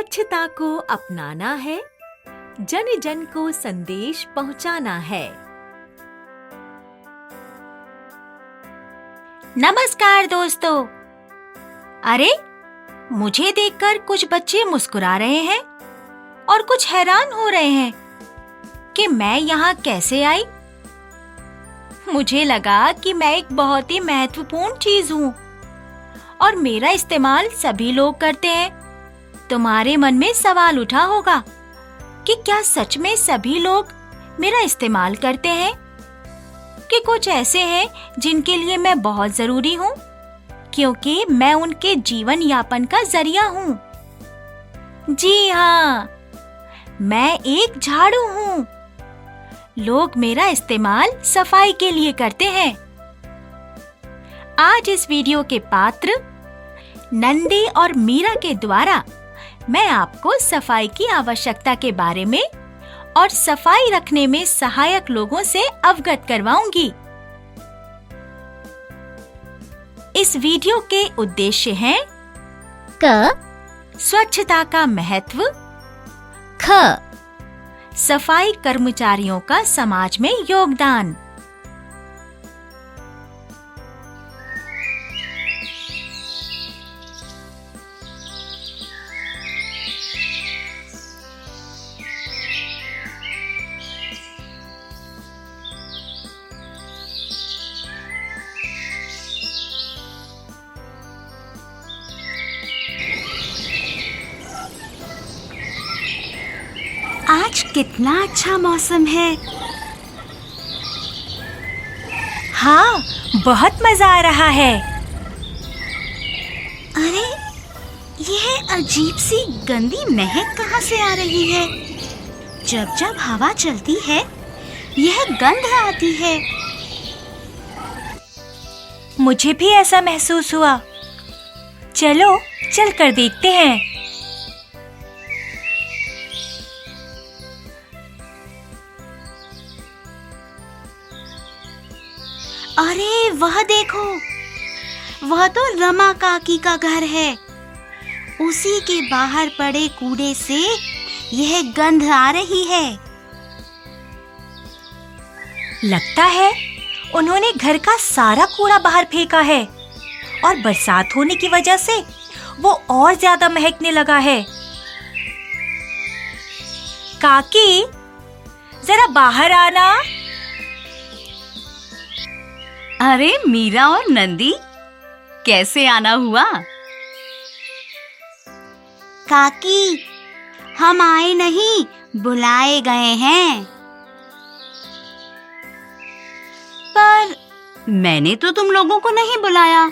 स्वच्छता को अपनाना है, जन जन को संदेश पहुंचाना है। नमस्कार दोस्तों। अरे, मुझे देखकर कुछ बच्चे मुस्कुरा रहे हैं और कुछ हैरान हो रहे हैं कि मैं यहाँ कैसे आई। मुझे लगा कि मैं एक बहुत ही महत्वपूर्ण चीज हूँ और मेरा इस्तेमाल सभी लोग करते हैं। तुम्हारे मन में सवाल उठा होगा कि क्या सच में सभी लोग मेरा इस्तेमाल करते हैं, कि कुछ ऐसे हैं जिनके लिए मैं बहुत जरूरी हूँ क्योंकि मैं उनके जीवन यापन का जरिया हूँ। जी हाँ, मैं एक झाड़ू हूँ। लोग मेरा इस्तेमाल सफाई के लिए करते हैं। आज इस वीडियो के पात्र नंदी और मीरा के द्वारा मैं आपको सफाई की आवश्यकता के बारे में और सफाई रखने में सहायक लोगों से अवगत करवाऊंगी। इस वीडियो के उद्देश्य हैं क. स्वच्छता का महत्व, ख. सफाई कर्मचारियों का समाज में योगदान। आज कितना अच्छा मौसम है। हाँ, बहुत मजा आ रहा है। अरे, यह अजीब सी गंदी महक कहाँ से आ रही है? जब जब हवा चलती है, यह गंध आती है। मुझे भी ऐसा महसूस हुआ। चलो, चलकर देखते हैं। अरे वह देखो, वह तो रमा काकी का घर है। उसी के बाहर पड़े कूड़े से यह गंध आ रही है। लगता है उन्होंने घर का सारा कूड़ा बाहर फेंका है और बरसात होने की वजह से वो और ज्यादा महकने लगा है। काकी, जरा बाहर आना। अरे मीरा और नंदी, कैसे आना हुआ? काकी, हम आए नहीं, बुलाए गए हैं। पर मैंने तो तुम लोगों को नहीं बुलाया।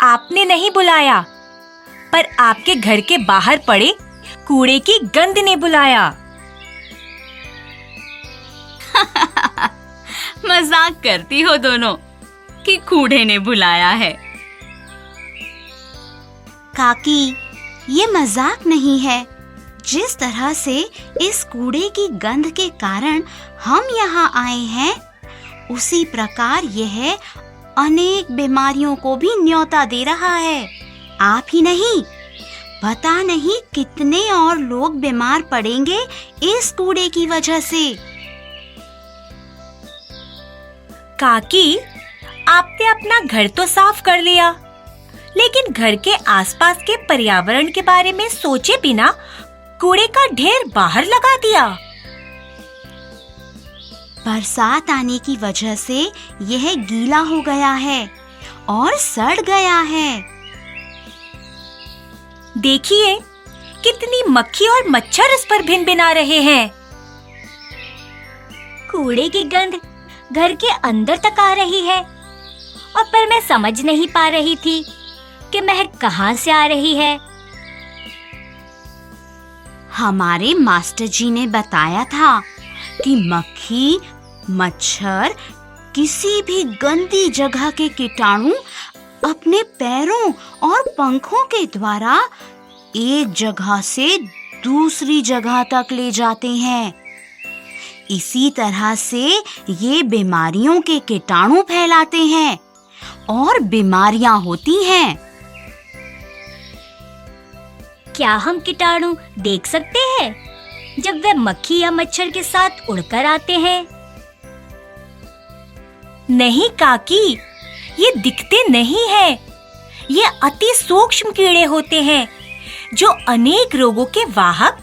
आपने नहीं बुलाया, पर आपके घर के बाहर पड़े कूड़े की गंध ने बुलाया। मजाक करती हो दोनों कि कूड़े ने बुलाया है। काकी, ये मजाक नहीं है। जिस तरह से इस कूड़े की गंध के कारण हम यहाँ आए हैं, उसी प्रकार यह अनेक बीमारियों को भी न्योता दे रहा है। आप ही नहीं, पता नहीं कितने और लोग बीमार पड़ेंगे इस कूड़े की वजह से। काकी, आपने अपना घर तो साफ कर लिया, लेकिन घर के आसपास के पर्यावरण के बारे में सोचे बिना कूड़े का ढेर बाहर लगा दिया। बरसात आने की वजह से यह गीला हो गया है और सड़ गया है। देखिए, कितनी मक्खी और मच्छर इस पर भिनभिना रहे हैं। कूड़े की गंध घर के अंदर तक आ रही है, और पर मैं समझ नहीं पा रही थी कि महक कहाँ से आ रही है। हमारे मास्टर जी ने बताया था कि मक्खी, मच्छर, किसी भी गंदी जगह के कीटाणु अपने पैरों और पंखों के द्वारा एक जगह से दूसरी जगह तक ले जाते हैं। इसी तरह से ये बीमारियों के कीटाणु फैलाते हैं और बीमारियां होती हैं। क्या हम कीटाणु देख सकते हैं जब वे मक्खी या मच्छर के साथ उड़कर आते हैं? नहीं काकी, ये दिखते नहीं है। ये अति सूक्ष्म कीड़े होते हैं जो अनेक रोगों के वाहक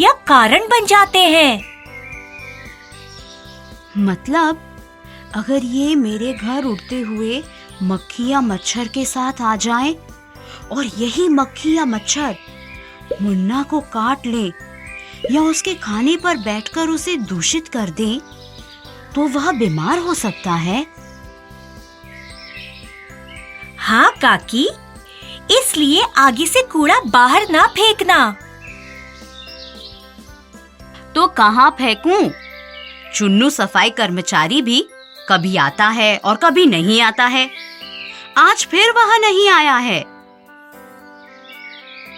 या कारण बन जाते हैं। मतलब अगर ये मेरे घर उड़ते हुए मक्खी या मच्छर के साथ आ जाएं और यही मक्खी या मच्छर मुन्ना को काट ले या उसके खाने पर बैठकर उसे दूषित कर दें, तो वह बीमार हो सकता है। हाँ काकी, इसलिए आगे से कूड़ा बाहर ना फेंकना। तो कहाँ फेंकूं? चुन्नू सफाई कर्मचारी भी कभी आता है और कभी नहीं आता है। आज फिर वह नहीं आया है।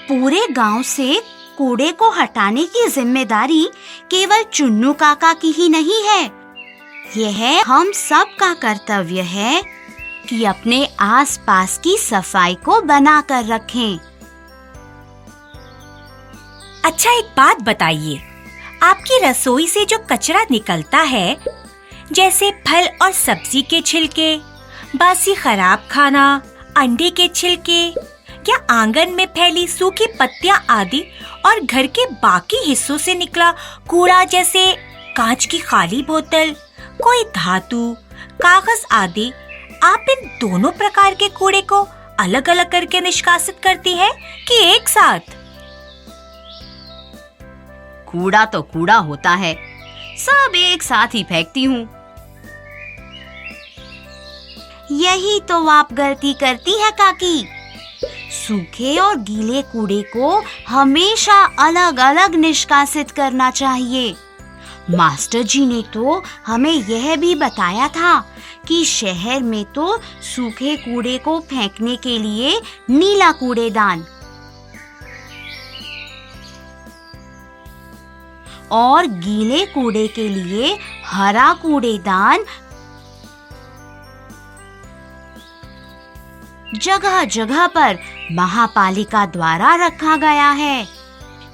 पूरे गांव से कूड़े को हटाने की जिम्मेदारी केवल चुन्नू काका की ही नहीं है। यह हम सब का कर्तव्य है कि अपने आसपास की सफाई को बना कर रखें। अच्छा, एक बात बताइए, आपकी रसोई से जो कचरा निकलता है, जैसे फल और सब्जी के छिलके, बासी खराब खाना, अंडे के छिलके या आंगन में फैली सूखी पत्तियां आदि, और घर के बाकी हिस्सों से निकला कूड़ा जैसे कांच की खाली बोतल, कोई धातु, कागज आदि, आप इन दोनों प्रकार के कूड़े को अलग अलग करके निष्कासित करती हैं कि एक साथ? कूड़ा तो कूड़ा होता है, सब एक साथ ही फेंकती हूँ। यही तो आप गलती करती है काकी। सूखे और गीले कूड़े को हमेशा अलग अलग निष्कासित करना चाहिए। मास्टर जी ने तो हमें यह भी बताया था कि शहर में तो सूखे कूड़े को फेंकने के लिए नीला कूड़ेदान और गीले कूड़े के लिए हरा कूड़ेदान जगह जगह पर महापालिका द्वारा रखा गया है,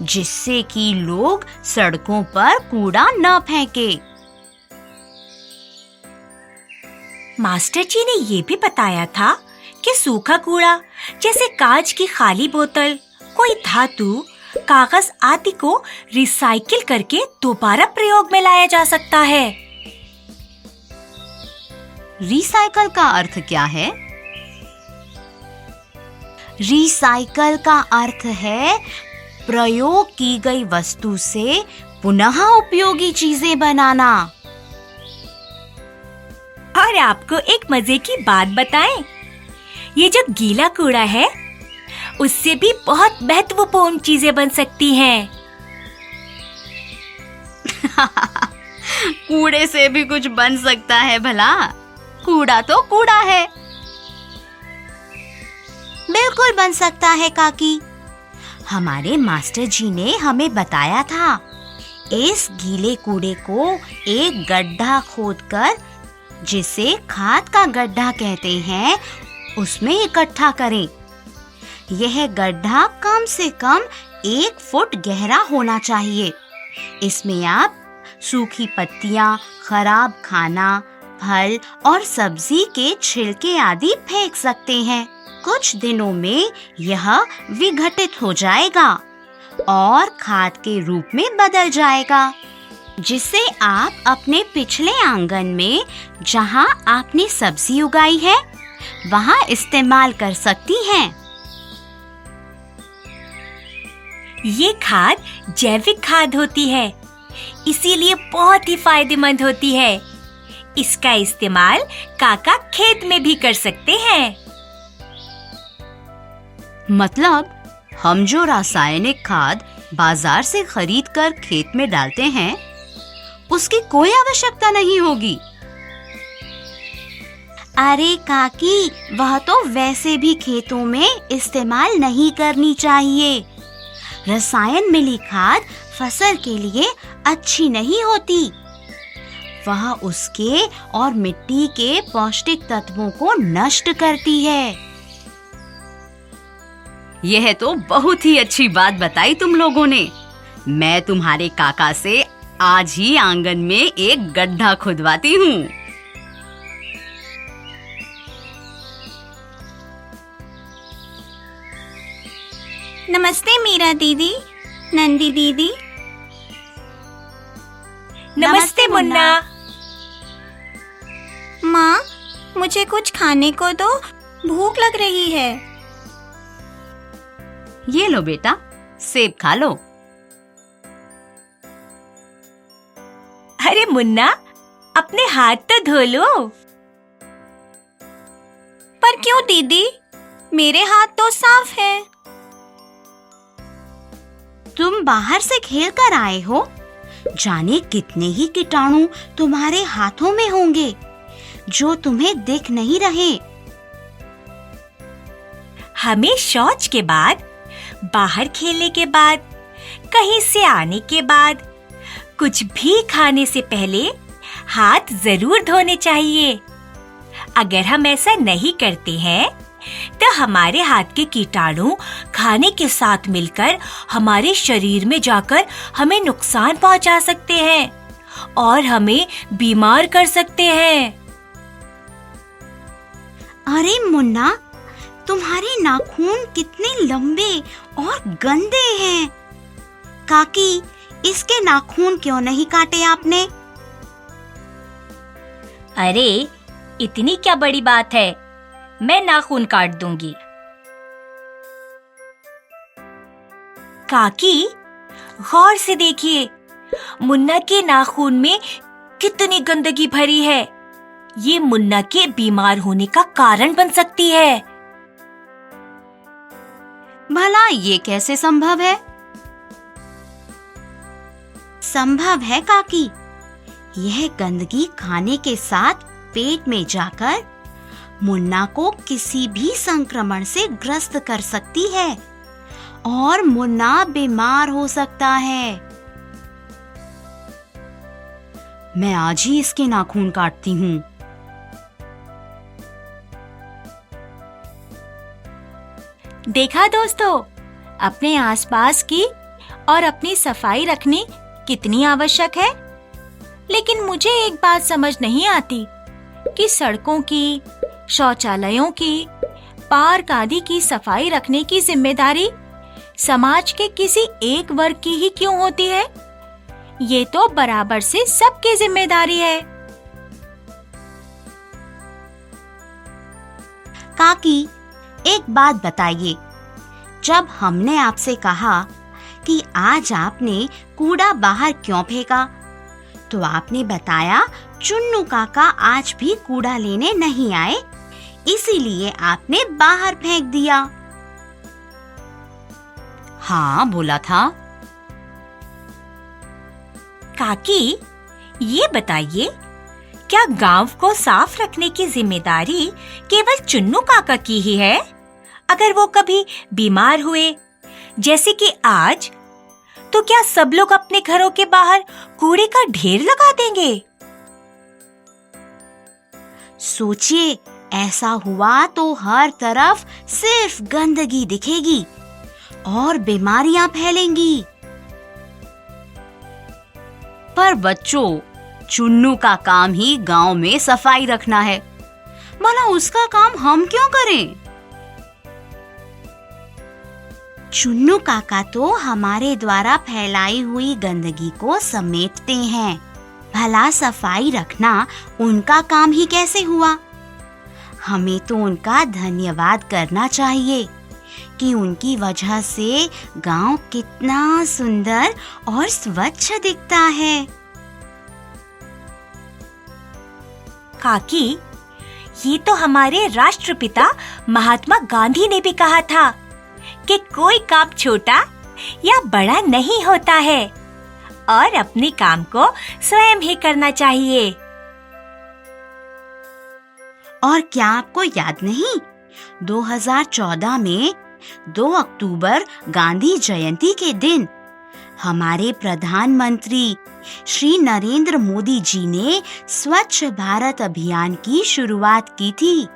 जिससे कि लोग सड़कों पर कूड़ा न फेंके। मास्टर जी ने ये भी बताया था कि सूखा कूड़ा जैसे कांच की खाली बोतल, कोई धातु, कागज आदि को रिसाइकिल करके दोबारा प्रयोग में लाया जा सकता है। रिसाइकल का अर्थ क्या है? रिसाइकल का अर्थ है प्रयोग की गई वस्तु से पुनः उपयोगी चीजें बनाना। और आपको एक मजे की बात बताएं, ये जो गीला कूड़ा है, उससे भी बहुत महत्वपूर्ण चीजें बन सकती हैं। कूड़े से भी कुछ बन सकता है भला? कूड़ा तो कूड़ा है। बिल्कुल बन सकता है काकी। हमारे मास्टर जी ने हमें बताया था, इस गीले कूड़े को एक गड्ढा खोदकर, जिसे खाद का गड्ढा कहते हैं, उसमें इकट्ठा करें। यह गड्ढा कम से कम 1 फुट गहरा होना चाहिए। इसमें आप सूखी पत्तियां, खराब खाना, फल और सब्जी के छिलके आदि फेंक सकते हैं। कुछ दिनों में यह विघटित हो जाएगा और खाद के रूप में बदल जाएगा, जिसे आप अपने पिछले आंगन में, जहां आपने सब्जी उगाई है, वहां इस्तेमाल कर सकती हैं। ये खाद जैविक खाद होती है, इसीलिए बहुत ही फायदेमंद होती है। इसका इस्तेमाल काका खेत में भी कर सकते हैं। मतलब हम जो रासायनिक खाद बाजार से खरीद कर खेत में डालते हैं, उसकी कोई आवश्यकता नहीं होगी। अरे काकी, वह तो वैसे भी खेतों में इस्तेमाल नहीं करनी चाहिए। रसायन मिली खाद फसल के लिए अच्छी नहीं होती। वह उसके और मिट्टी के पौष्टिक तत्वों को नष्ट करती है। यह तो बहुत ही अच्छी बात बताई तुम लोगों ने। मैं तुम्हारे काका से आज ही आंगन में एक गड्ढा खुदवाती हूँ। नमस्ते मीरा दीदी, नंदी दीदी। नमस्ते मुन्ना। माँ, मुझे कुछ खाने को दो, भूख लग रही है। ये लो बेटा, सेब खा लो। अरे मुन्ना, अपने हाथ तो धो लो। पर क्यों दीदी? मेरे हाथ तो साफ है। तुम बाहर से खेल कर आए हो, जाने कितने ही कीटाणु तुम्हारे हाथों में होंगे जो तुम्हें दिख नहीं रहे। हमें शौच के बाद, बाहर खेलने के बाद, कहीं से आने के बाद, कुछ भी खाने से पहले हाथ जरूर धोने चाहिए। अगर हम ऐसा नहीं करते हैं तो हमारे हाथ के कीटाणु खाने के साथ मिलकर हमारे शरीर में जाकर हमें नुकसान पहुंचा सकते हैं और हमें बीमार कर सकते हैं। अरे मुन्ना, तुम्हारे नाखून कितने लंबे और गंदे हैं। काकी, इसके नाखून क्यों नहीं काटे आपने? अरे, इतनी क्या बड़ी बात है, मैं नाखून काट दूंगी। काकी, गौर से देखिए, मुन्ना के नाखून में कितनी गंदगी भरी है। ये मुन्ना के बीमार होने का कारण बन सकती है। भला ये कैसे संभव है? संभव है काकी। यह गंदगी खाने के साथ पेट में जाकर मुन्ना को किसी भी संक्रमण से ग्रस्त कर सकती है और मुन्ना बीमार हो सकता है। मैं आज ही इसके नाखून काटती हूँ। देखा दोस्तों, अपने आसपास की और अपनी सफाई रखनी कितनी आवश्यक है। लेकिन मुझे एक बात समझ नहीं आती कि सड़कों की, शौचालयों की, पार्क आदि की सफाई रखने की जिम्मेदारी समाज के किसी एक वर्ग की ही क्यों होती है? ये तो बराबर से सबकी जिम्मेदारी है। काकी, एक बात बताइए, जब हमने आपसे कहा कि आज आपने कूड़ा बाहर क्यों फेंका, तो आपने बताया चुन्नू काका आज भी कूड़ा लेने नहीं आए, इसीलिए आपने बाहर फेंक दिया। हाँ, बोला था। काकी, ये बताइए, क्या गांव को साफ रखने की जिम्मेदारी केवल चुन्नू काका की ही है? अगर वो कभी बीमार हुए, जैसे कि आज, तो क्या सब लोग अपने घरों के बाहर कूड़े का ढेर लगा देंगे? सोचिए, ऐसा हुआ तो हर तरफ सिर्फ गंदगी दिखेगी और बीमारियां फैलेंगी। पर बच्चों, चुन्नू का काम ही गांव में सफाई रखना है, भला उसका काम हम क्यों करें? चुन्नू काका तो हमारे द्वारा फैलाई हुई गंदगी को समेटते हैं। भला सफाई रखना उनका काम ही कैसे हुआ? हमें तो उनका धन्यवाद करना चाहिए कि उनकी वजह से गांव कितना सुंदर और स्वच्छ दिखता है। काकी, ये तो हमारे राष्ट्रपिता महात्मा गांधी ने भी कहा था कि कोई काम छोटा या बड़ा नहीं होता है और अपने काम को स्वयं ही करना चाहिए। और क्या आपको याद नहीं, 2014 में 2 अक्टूबर गांधी जयंती के दिन हमारे प्रधानमंत्री श्री नरेंद्र मोदी जी ने स्वच्छ भारत अभियान की शुरुआत की थी।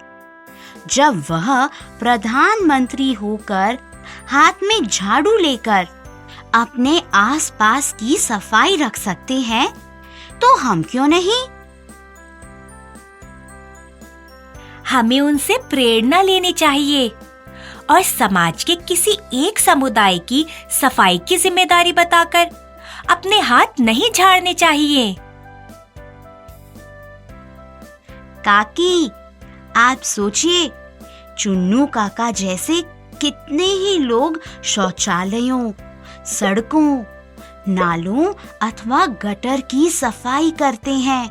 जब वह प्रधानमंत्री होकर हाथ में झाड़ू लेकर अपने आसपास की सफाई रख सकते हैं, तो हम क्यों नहीं? हमें उनसे प्रेरणा लेनी चाहिए और समाज के किसी एक समुदाय की सफाई की जिम्मेदारी बताकर अपने हाथ नहीं झाड़ने चाहिए। काकी, आप सोचिए, चुन्नू काका जैसे कितने ही लोग शौचालयों, सड़कों, नालों अथवा गटर की सफाई करते हैं।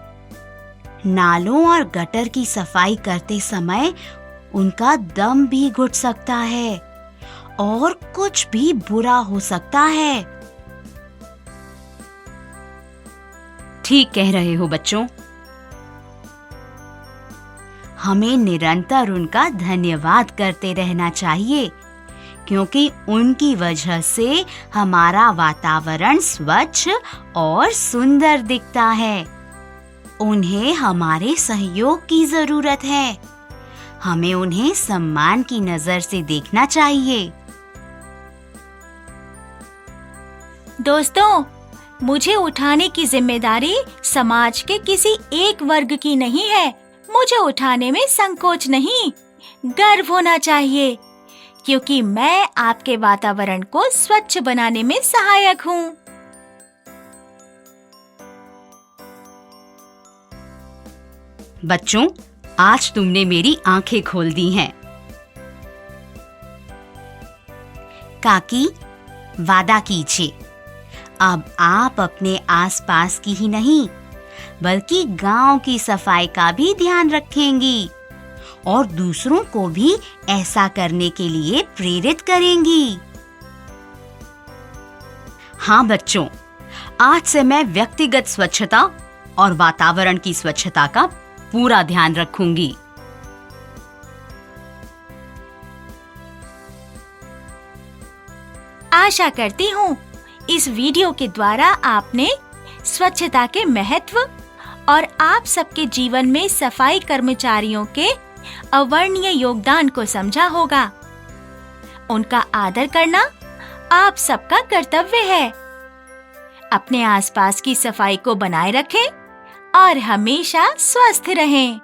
नालों और गटर की सफाई करते समय उनका दम भी घुट सकता है और कुछ भी बुरा हो सकता है। ठीक कह रहे हो बच्चों। हमें निरंतर उनका धन्यवाद करते रहना चाहिए, क्योंकि उनकी वजह से हमारा वातावरण स्वच्छ और सुंदर दिखता है। उन्हें हमारे सहयोग की जरूरत है। हमें उन्हें सम्मान की नजर से देखना चाहिए। दोस्तों, मुझे उठाने की जिम्मेदारी समाज के किसी एक वर्ग की नहीं है। मुझे उठाने में संकोच नहीं, गर्व होना चाहिए, क्योंकि मैं आपके वातावरण को स्वच्छ बनाने में सहायक हूँ। बच्चों, आज तुमने मेरी आंखें खोल दी हैं। काकी, वादा कीजिए, अब आप अपने आसपास की ही नहीं, बल्कि गांव की सफाई का भी ध्यान रखेंगी और दूसरों को भी ऐसा करने के लिए प्रेरित करेंगी। हाँ बच्चों, आज से मैं व्यक्तिगत स्वच्छता और वातावरण की स्वच्छता का पूरा ध्यान रखूंगी। आशा करती हूँ इस वीडियो के द्वारा आपने स्वच्छता के महत्व और आप सबके जीवन में सफाई कर्मचारियों के अवर्णनीय योगदान को समझा होगा। उनका आदर करना आप सबका कर्तव्य है। अपने आसपास की सफाई को बनाए रखें और हमेशा स्वस्थ रहें।